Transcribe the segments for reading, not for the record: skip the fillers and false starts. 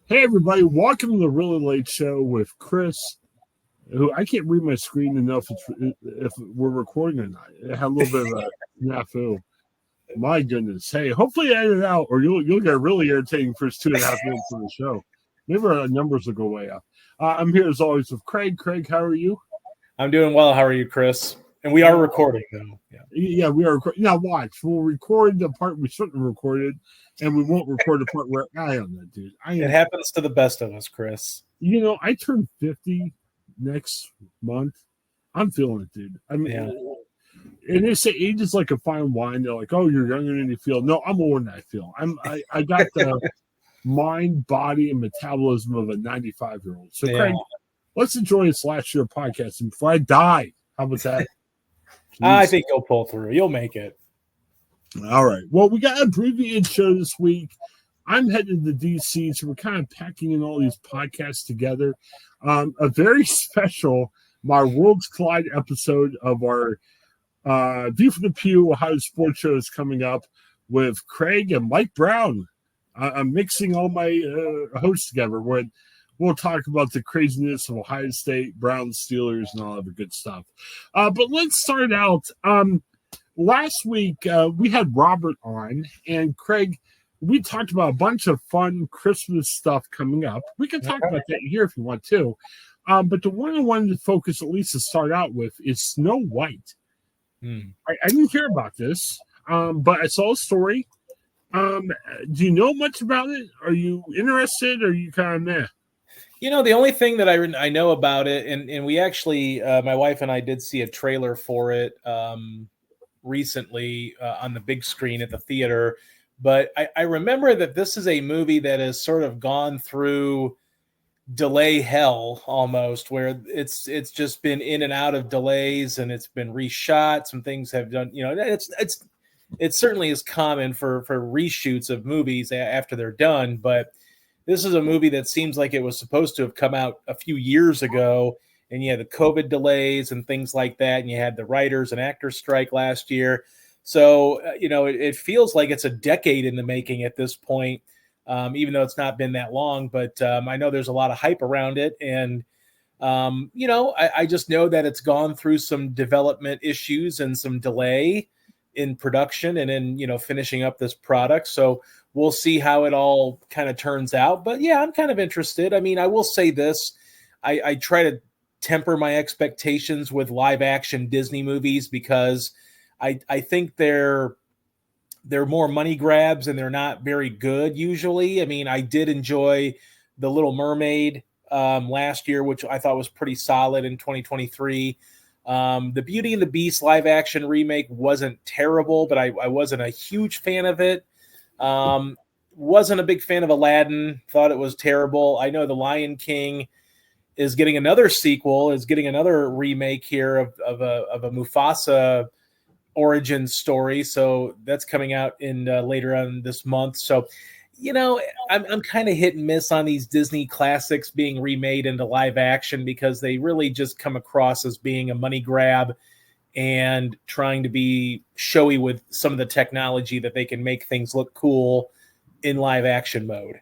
Hey everybody, welcome to the Really Late Show with Chris, who I can't read my screen enough if we're recording or not. It had a little bit of a snafu. My goodness. Hey, hopefully I edit it out or you'll get a really irritating first 2.5 minutes of the show. Maybe our numbers will go way up. I'm here as always with Craig. Craig, how are you? I'm doing well. How are you, Chris? And we are recording, though. Yeah, we are. Now watch. We'll record the part we shouldn't have recorded, and we won't record the part where I am that dude. It happens to the best of us, Chris. You know, I turn 50 next month. I'm feeling it, dude. I mean, and they say age is like a fine wine. They're like, oh, you're younger than you feel. No, I'm older than I feel. I got the mind, body, and metabolism of a 95-year-old. So, Craig, let's enjoy this last year podcast. And before I die, how about that? I think you'll pull through. You'll make it. All right. Well, we got a abbreviated show this week. I'm headed to DC, so we're kind of packing in all these podcasts together. A very special My Worlds Collide episode of our View from the Pew Ohio Sports Show is coming up with Craig and Mike Brown. I'm mixing all my hosts together when we'll talk about the craziness of Ohio State, Browns, Steelers, and all of the good stuff. But let's start out. Last week, we had Robert on, and Craig, we talked about a bunch of fun Christmas stuff coming up. We can talk about that here if you want to. But the one I wanted to focus, at least to start out with, is Snow White. I didn't hear about this, but I saw a story. Do you know much about it? Are you interested, or are you kind of meh? You know, the only thing that I know about it, and we actually, my wife and I did see a trailer for it recently on the big screen at the theater. But I remember that this is a movie that has sort of gone through delay hell almost, where it's just been in and out of delays, and it's been reshot. Some things have done, you know, it certainly is common for reshoots of movies after they're done. But this is a movie that seems like it was supposed to have come out a few years ago, and you had the COVID delays and things like that, and you had the writers and actors strike last year. So, you know, it feels like it's a decade in the making at this point, even though it's not been that long. But I know there's a lot of hype around it. And, you know, I just know that it's gone through some development issues and some delay in production and in, you know, finishing up this product. So we'll see how it all kind of turns out. But, yeah, I'm kind of interested. I mean, I will say this. I try to temper my expectations with live action Disney movies because I think they're more money grabs and they're not very good usually. I mean, I did enjoy The Little Mermaid last year, which I thought was pretty solid in 2023. The Beauty and the Beast live action remake wasn't terrible, but I wasn't a huge fan of it. Wasn't a big fan of Aladdin, thought it was terrible. I know The Lion King is getting another sequel, is getting another remake here of a Mufasa origin story, so that's coming out in later on this month. So, you know, I'm kind of hit and miss on these Disney classics being remade into live action because they really just come across as being a money grab and trying to be showy with some of the technology that they can make things look cool in live action mode.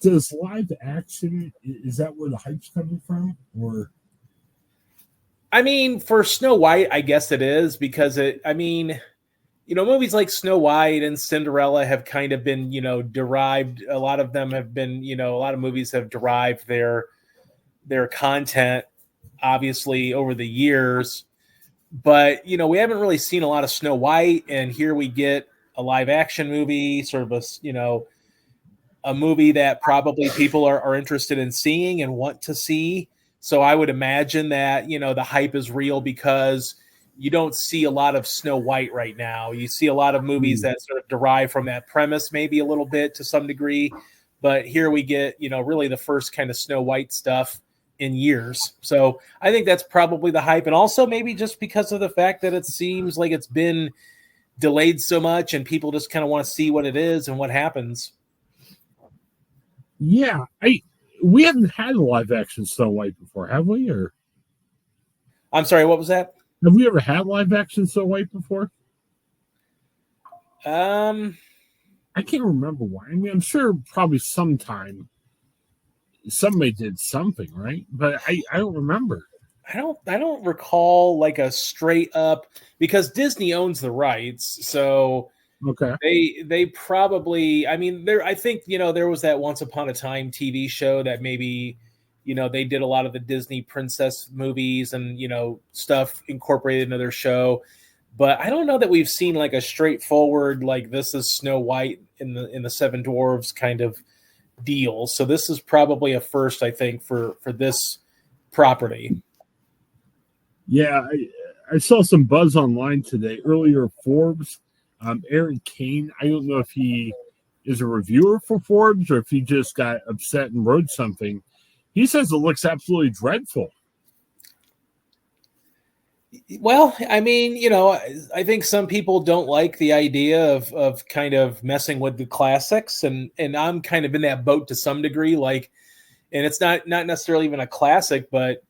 Does live action, is that where the hype's coming from, or? I mean, for Snow White, I guess it is because you know, movies like Snow White and Cinderella have kind of been, you know, derived. A lot of them have been, you know, a lot of movies have derived their content, obviously, over the years. But, you know, we haven't really seen a lot of Snow White. And here we get a live action movie, sort of a, you know, a movie that probably people are interested in seeing and want to see. So I would imagine that, you know, the hype is real because you don't see a lot of Snow White right now. You see a lot of movies that sort of derive from that premise, maybe a little bit to some degree. But here we get, you know, really the first kind of Snow White stuff in years. So I think that's probably the hype. And also maybe just because of the fact that it seems like it's been delayed so much and people just kind of want to see what it is and what happens. Yeah, we haven't had a live action Snow White before, have we? Or I'm sorry, what was that? Have we ever had live action Snow White before? I can't remember why. I mean, I'm sure probably sometime somebody did something, right? But I don't remember. I don't recall like a straight up, because Disney owns the rights, so Okay. they probably, I mean, there, I think, there was that Once Upon a Time TV show that maybe, they did a lot of the Disney princess movies and, stuff incorporated into their show. But I don't know that we've seen like a straightforward, like this is Snow White in the Seven Dwarves kind of deal. So this is probably a first, I think, for this property. Yeah, I saw some buzz online today. Earlier, Forbes, Aaron Kane. I don't know if he is a reviewer for Forbes or if he just got upset and wrote something. He says it looks absolutely dreadful. Well, I mean, I think some people don't like the idea of kind of messing with the classics, and I'm kind of in that boat to some degree. Like, and it's not necessarily even a classic, but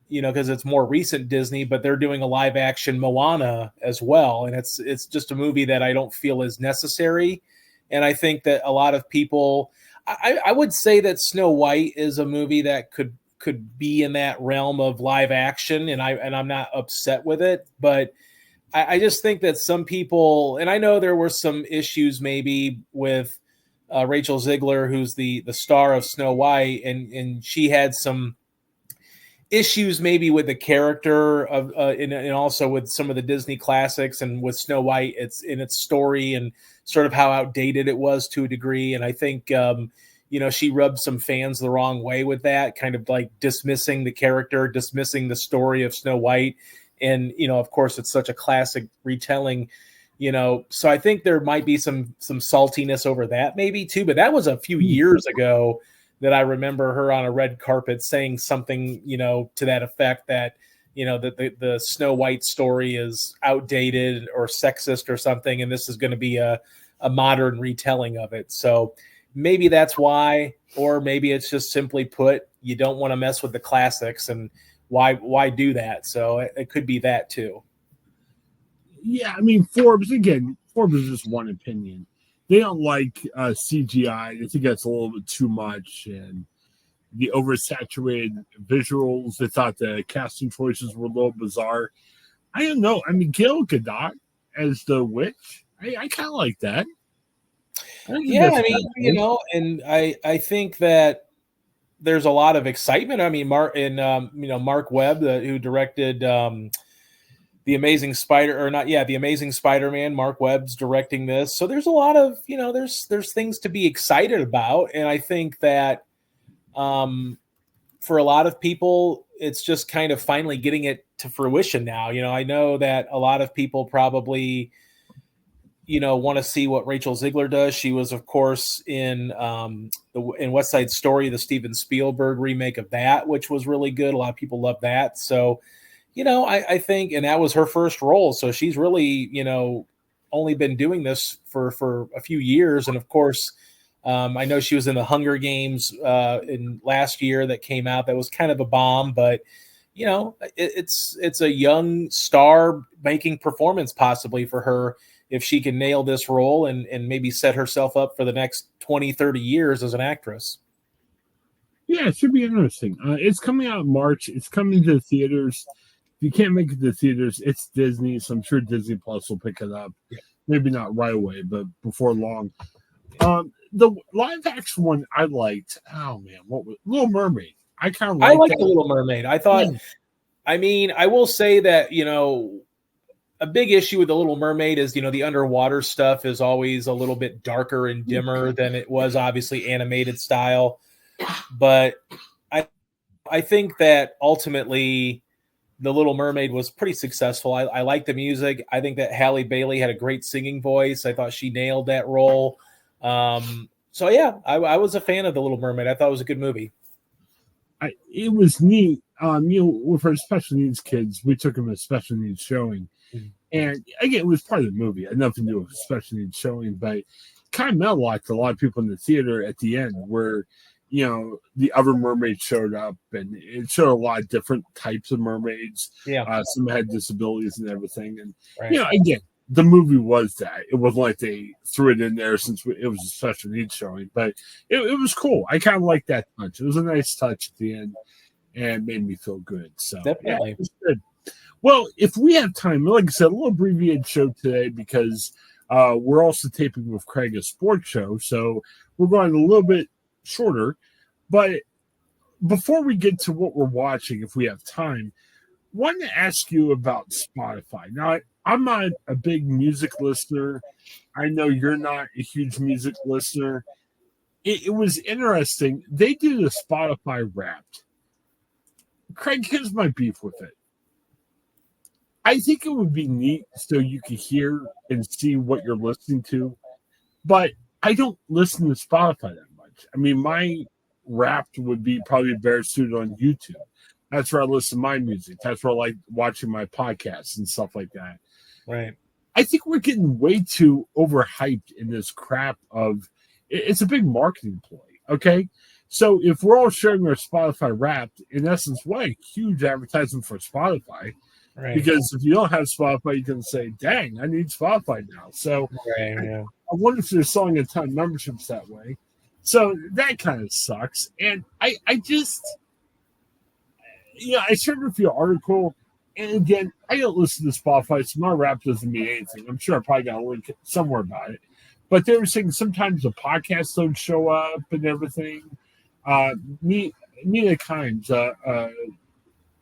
because it's more recent Disney, but they're doing a live action Moana as well, and it's just a movie that I don't feel is necessary, and I think that a lot of people, I would say that Snow White is a movie that could be in that realm of live action, and I'm not upset with it, but I just think that some people, and I know there were some issues maybe with Rachel Ziegler, who's the star of Snow White, and she had some issues maybe with the character of and also with some of the Disney classics, and with Snow White, it's in its story and sort of how outdated it was to a degree. And I think she rubbed some fans the wrong way with that, kind of like dismissing the character, dismissing the story of Snow White. And of course it's such a classic retelling, so I think there might be some saltiness over that maybe too, but that was a few years ago that I remember her on a red carpet saying something, to that effect, that, that the Snow White story is outdated or sexist or something, and this is going to be a modern retelling of it. So maybe that's why, or maybe it's just simply put, you don't want to mess with the classics, and why do that? So it could be that too. Yeah, I mean, Forbes is just one opinion. They don't like CGI. They think that's a little bit too much, and the oversaturated visuals. They thought the casting choices were a little bizarre. I don't know. I mean, Gail Gadot as the witch, I kind of like that. Yeah, I mean, and I think that there's a lot of excitement. I mean, Mark Webb, who directed the Amazing the Amazing Spider-Man. Mark Webb's directing this, so there's a lot of there's things to be excited about, and I think that for a lot of people, it's just kind of finally getting it to fruition now. I know that a lot of people probably want to see what Rachel Ziegler does. She was, of course, in West Side Story, the Steven Spielberg remake of that, which was really good. A lot of people love that. So I think, and that was her first role. So she's really, only been doing this for a few years. And of course, I know she was in the Hunger Games in last year that came out. That was kind of a bomb, but it's a young star making performance possibly for her if she can nail this role and maybe set herself up for the next 20, 30 years as an actress. Yeah, it should be interesting. It's coming out in March. It's coming to the theaters. If you can't make it to the theaters, it's Disney, so I'm sure Disney Plus will pick it up. Yeah. Maybe not right away, but before long. The live action one I liked. Oh man, what was Little Mermaid? I kind of liked the Little Mermaid. I thought. Yeah. I mean, I will say that a big issue with the Little Mermaid is the underwater stuff is always a little bit darker and dimmer than it was obviously animated style. But I think that ultimately the Little Mermaid was pretty successful. I like the music. I think that Halle Bailey had a great singing voice. I thought she nailed that role. So yeah, I was a fan of the Little Mermaid. I thought it was a good movie. It was neat. With our special needs kids, we took them to a special needs showing. Mm-hmm. And again, it was part of the movie. It had nothing to do with a special needs showing, but kind of meant a lot to a lot of people in the theater at the end where, the other mermaids showed up, and it showed a lot of different types of mermaids. Yeah. Some had disabilities and everything. And, right. Again, the movie was that. It wasn't like they threw it in there since it was a special needs showing, but it was cool. I kind of liked that touch. It was a nice touch at the end and made me feel good. So Definitely. yeah, it was good. Well, if we have time, like I said, a little abbreviated show today because we're also taping with Craig a sports show, so we're going a little bit shorter. But before we get to what we're watching, if we have time, I wanted to ask you about Spotify. Now, I'm not a big music listener. I know you're not a huge music listener. It was interesting. They did a Spotify Wrapped. Craig, here's my beef with it. I think it would be neat so you could hear and see what you're listening to, but I don't listen to Spotify that much. I mean, my Wrapped would be probably better suited on YouTube. That's where I listen to my music. That's where I like watching my podcasts and stuff like that. Right. I think we're getting way too overhyped in this crap of it's a big marketing ploy. Okay. So if we're all sharing our Spotify Wrapped, in essence, what a huge advertisement for Spotify. Right. Because if you don't have Spotify, you can say, dang, I need Spotify now. So I wonder if they're selling a ton of memberships that way. So that kind of sucks. And I just, I shared with you an article. And again, I don't listen to Spotify, so my rap doesn't mean anything. I'm sure I probably got a link somewhere about it. But they were saying sometimes the podcasts don't show up and everything. Nina Kimes,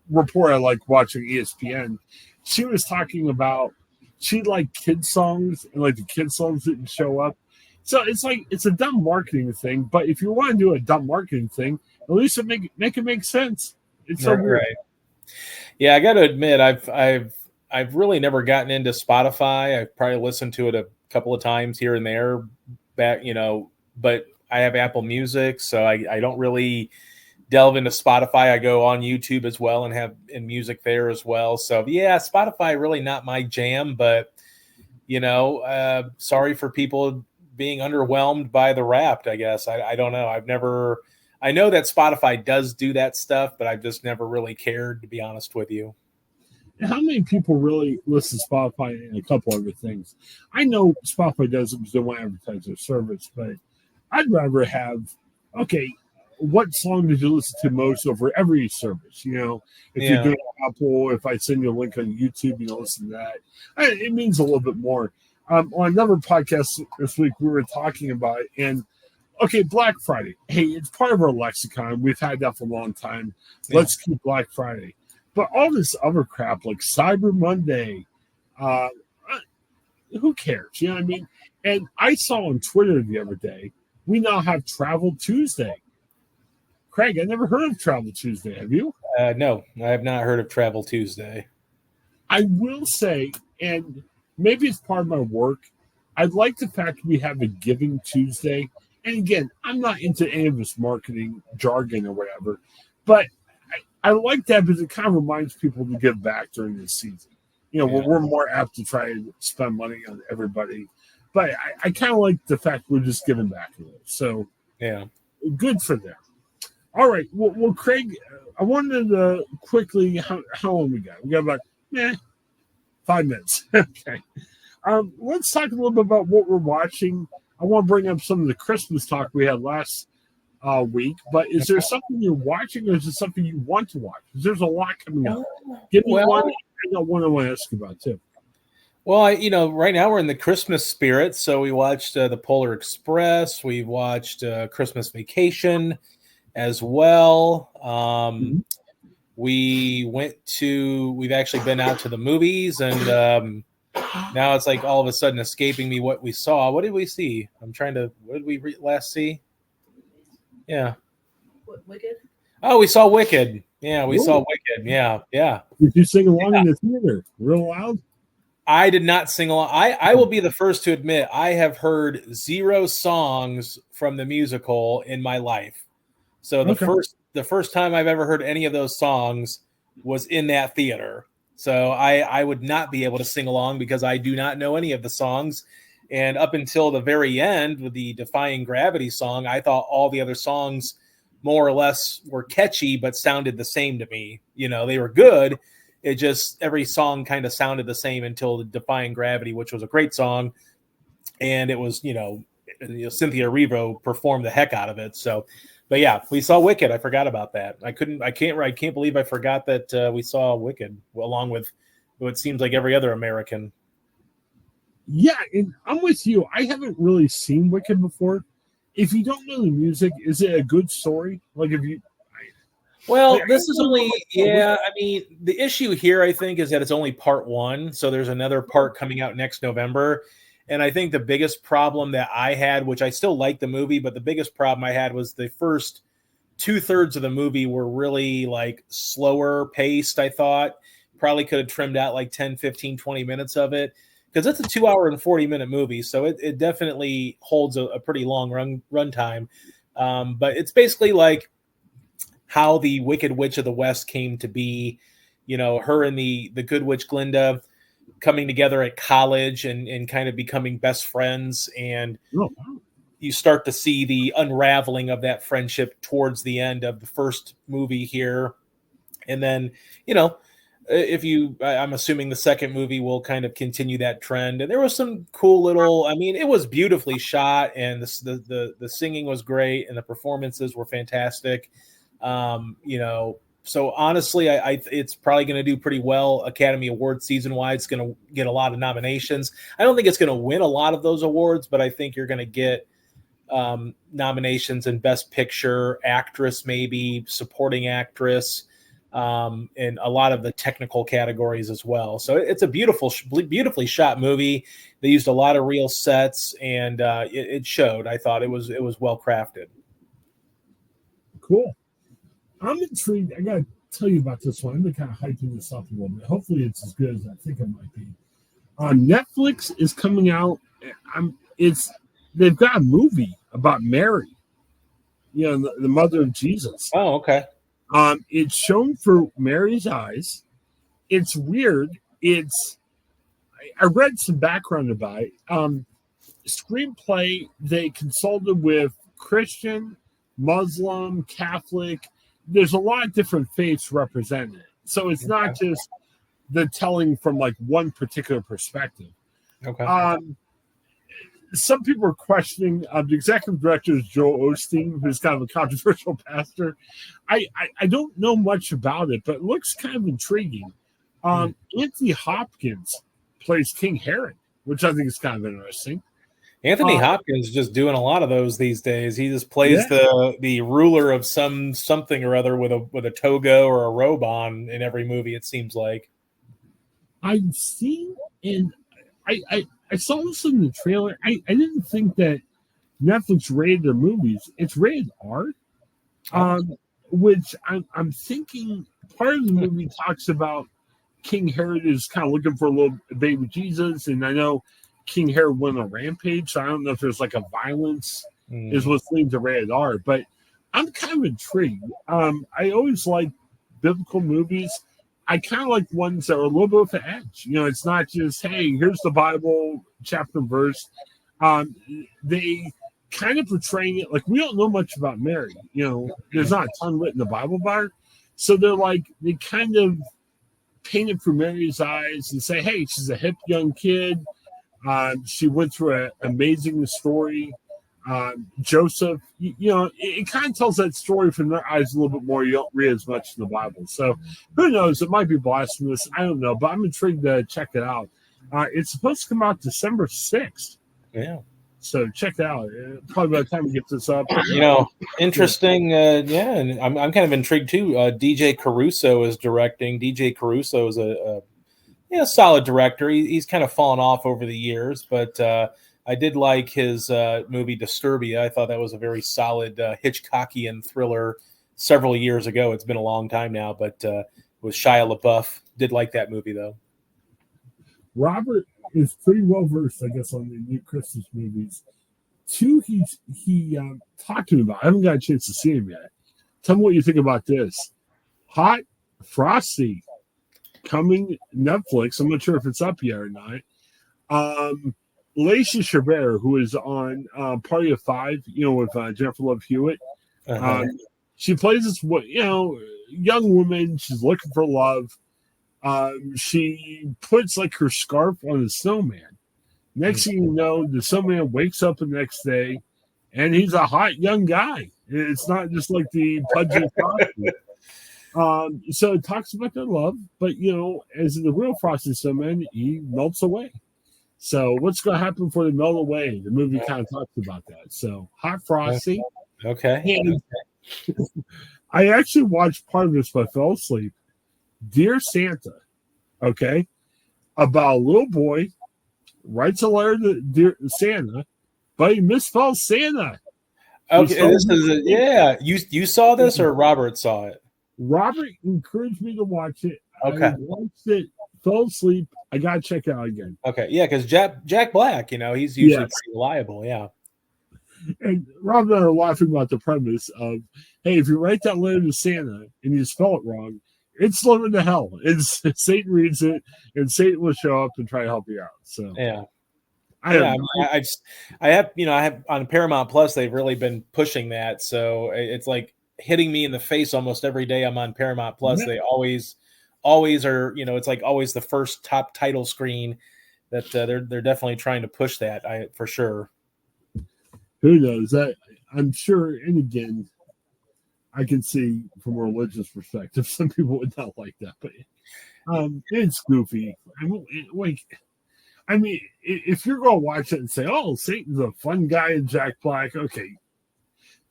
reporter I like watching ESPN, she was talking about she liked kids songs and like the kids songs didn't show up. So it's like it's a dumb marketing thing. But if you want to do a dumb marketing thing, at least make it make sense. It's so weird. Right. Yeah, I got to admit, I've really never gotten into Spotify. I've probably listened to it a couple of times here and there, but I have Apple Music, so I don't really delve into Spotify. I go on YouTube as well and have music there as well. So yeah, Spotify really not my jam, but sorry for people being underwhelmed by the Wrapped, I guess. I don't know. I know that Spotify does do that stuff, but I've just never really cared, to be honest with you. How many people really listen to Spotify and a couple other things? I know Spotify does it because they want to advertise their service, but I'd rather have, okay, what song did you listen to most over every service? If you're doing Apple, if I send you a link on YouTube, listen to that. It means a little bit more. On another podcast this week, we were talking about it, and okay, Black Friday. Hey, it's part of our lexicon. We've had that for a long time. Let's keep Black Friday. But all this other crap like Cyber Monday, who cares? You know what I mean? And I saw on Twitter the other day, we now have Travel Tuesday. Craig, I never heard of Travel Tuesday. Have you? No, I have not heard of Travel Tuesday. I will say, and maybe it's part of my work, I like the fact we have a Giving Tuesday. And again, I'm not into any of this marketing jargon or whatever, but I like that because it kind of reminds people to give back during this season. We're more apt to try and spend money on everybody. But I kind of like the fact we're just giving back a little. So, yeah, good for them. All right. Well, Craig, I wanted to quickly, how long we got? We got about 5 minutes. Okay. Let's talk a little bit about what we're watching. I want to bring up some of the Christmas talk we had last week, but is there something you're watching or is it something you want to watch? Because there's a lot coming up. Give me one. I got one I want to ask you about, too. Well, right now we're in the Christmas spirit, so we watched The Polar Express. We watched Christmas Vacation as well. We've actually been out to the movies, and now it's like all of a sudden escaping me what we saw. What did we see? What did we last see? Yeah. Wicked? Oh, we saw Wicked. Yeah, we saw Wicked. Yeah. Did you sing along in the theater real loud? I did not sing along. I will be the first to admit I have heard 0 songs from the musical in my life. So the first time I've ever heard any of those songs was in that theater. So I would not be able to sing along because I do not know any of the songs. And up until the very end with the Defying Gravity song, I thought all the other songs more or less were catchy but sounded the same to me. They were good. it just every song kind of sounded the same until Defying Gravity, which was a great song, and it was Cynthia Erivo performed the heck out of it. So, but yeah, we saw Wicked. I forgot about that. I can't believe I forgot that we saw Wicked along with what seems like every other American. Yeah, and I'm with you. I haven't really seen Wicked before. If you don't know the music, is it a good story? Like if you Well, this is only, I mean, the issue here, I think, is that it's only part one. So there's another part coming out next November. And I think the biggest problem that I had, which I still like the movie, but the biggest problem I had was the first 2/3 of the movie were really like slower paced, I thought. Probably could have trimmed out like 10, 15, 20 minutes of it. Because it's a 2 hour and 40-minute movie. So it definitely holds a pretty long run time. But it's basically like how the Wicked Witch of the West came to be, her and the good witch Glinda coming together at college and kind of becoming best friends. And you start to see the unraveling of that friendship towards the end of the first movie here. And then, I'm assuming the second movie will kind of continue that trend. And there was some cool little, it was beautifully shot, and the singing was great, and the performances were fantastic. So honestly, I it's probably going to do pretty well Academy Award season wide. It's going to get a lot of nominations. I don't think it's going to win a lot of those awards, but I think you're going to get nominations in Best Picture, Actress, maybe Supporting Actress, and a lot of the technical categories as well. So it's a beautifully shot movie. They used a lot of real sets, and it showed. I thought it was well crafted. Cool. I'm intrigued. I gotta tell you about this one. I've been kind of hyping this up a little bit. Hopefully, it's as good as I think it might be. Netflix is coming out. They've got a movie about Mary, the mother of Jesus. Oh, okay. It's shown through Mary's eyes. It's weird. I read some background about it. Screenplay, they consulted with Christian, Muslim, Catholic. There's a lot of different faiths represented. So it's not just the telling from like one particular perspective. Okay. Some people are questioning the executive director is Joel Osteen, who's kind of a controversial pastor. I don't know much about it, but it looks kind of intriguing. Anthony Hopkins plays King Herod, which I think is kind of interesting. Anthony Hopkins is just doing a lot of those these days. He just plays the ruler of something or other with a toga or a robe on in every movie, it seems like. I've seen, and I saw this in the trailer. I didn't think that Netflix rated their movies. It's rated R, which I'm thinking part of the movie talks about King Herod is kind of looking for a little baby Jesus, and I know King Herod went on a rampage, so I don't know if there's like a violence is what's leading to rated R, but I'm kind of intrigued. I always like biblical movies. I kind of like ones that are a little bit of an edge. It's not just, hey, here's the Bible chapter and verse. They kind of portraying it like we don't know much about Mary. There's not a ton written in the Bible about her. So they kind of paint it through Mary's eyes and say, hey, she's a hip young kid. She went through an amazing story. Joseph, it kind of tells that story from their eyes a little bit more. You don't read as much in the Bible. So who knows? It might be blasphemous. I don't know, but I'm intrigued to check it out. It's supposed to come out December 6th. Yeah. So check it out. Probably by the time we get this up. Interesting. And I'm kind of intrigued too. DJ Caruso is directing. DJ Caruso is a solid director. He's kind of fallen off over the years, but I did like his movie Disturbia. I thought that was a very solid Hitchcockian thriller several years ago. It's been a long time now, but with Shia LaBeouf. Did like that movie, though. Robert is pretty well versed, I guess, on the new Christmas movies. Two, he talked to me about. I haven't got a chance to see him yet. Tell me what you think about this. Hot Frosty coming Netflix. I'm not sure if it's up yet or not. Lacey Chabert, who is on Party of Five, with Jennifer Love Hewitt. She plays this, young woman. She's looking for love. She puts like her scarf on the snowman. Next thing you know, the snowman wakes up the next day, and he's a hot young guy. It's not just like the pudgy costume. So it talks about their love, but as in the real Frosty Snowman, he melts away. So what's going to happen before they melt away? The movie kind of talks about that. So hot Frosty. Okay. I actually watched part of this, but I fell asleep. Dear Santa, okay, about a little boy writes a letter to Dear Santa, but he misspelled Santa. Okay, You saw this, or Robert saw it? Robert encouraged me to watch it. Okay. I watched it, fell asleep. I gotta check it out again. Okay, yeah, because Jack Black, he's usually pretty reliable, yeah. And Rob and I are laughing about the premise of, hey, if you write that letter to Santa and you spell it wrong, it's delivered to hell. Satan reads it, and Satan will show up and try to help you out. So yeah. I have on Paramount Plus, they've really been pushing that. So it's like hitting me in the face almost every day I'm on Paramount Plus. They always are, it's like always the first top title screen that they're definitely trying to push that, for sure. Who knows? I'm sure, and again, I can see from a religious perspective, some people would not like that, but it's goofy. If you're going to watch it and say, "Oh, Satan's a fun guy," and Jack Black, okay,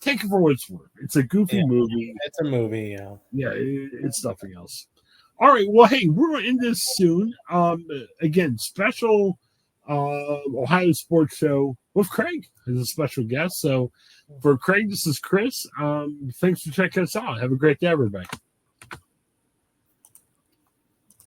take it for what it's worth. It's a goofy movie. It's a movie, yeah. Yeah, it's nothing else. All right, well, hey, we're going to end this soon. Again, special Ohio Sports Show with Craig as a special guest. So for Craig, this is Chris. Thanks for checking us out. Have a great day, everybody.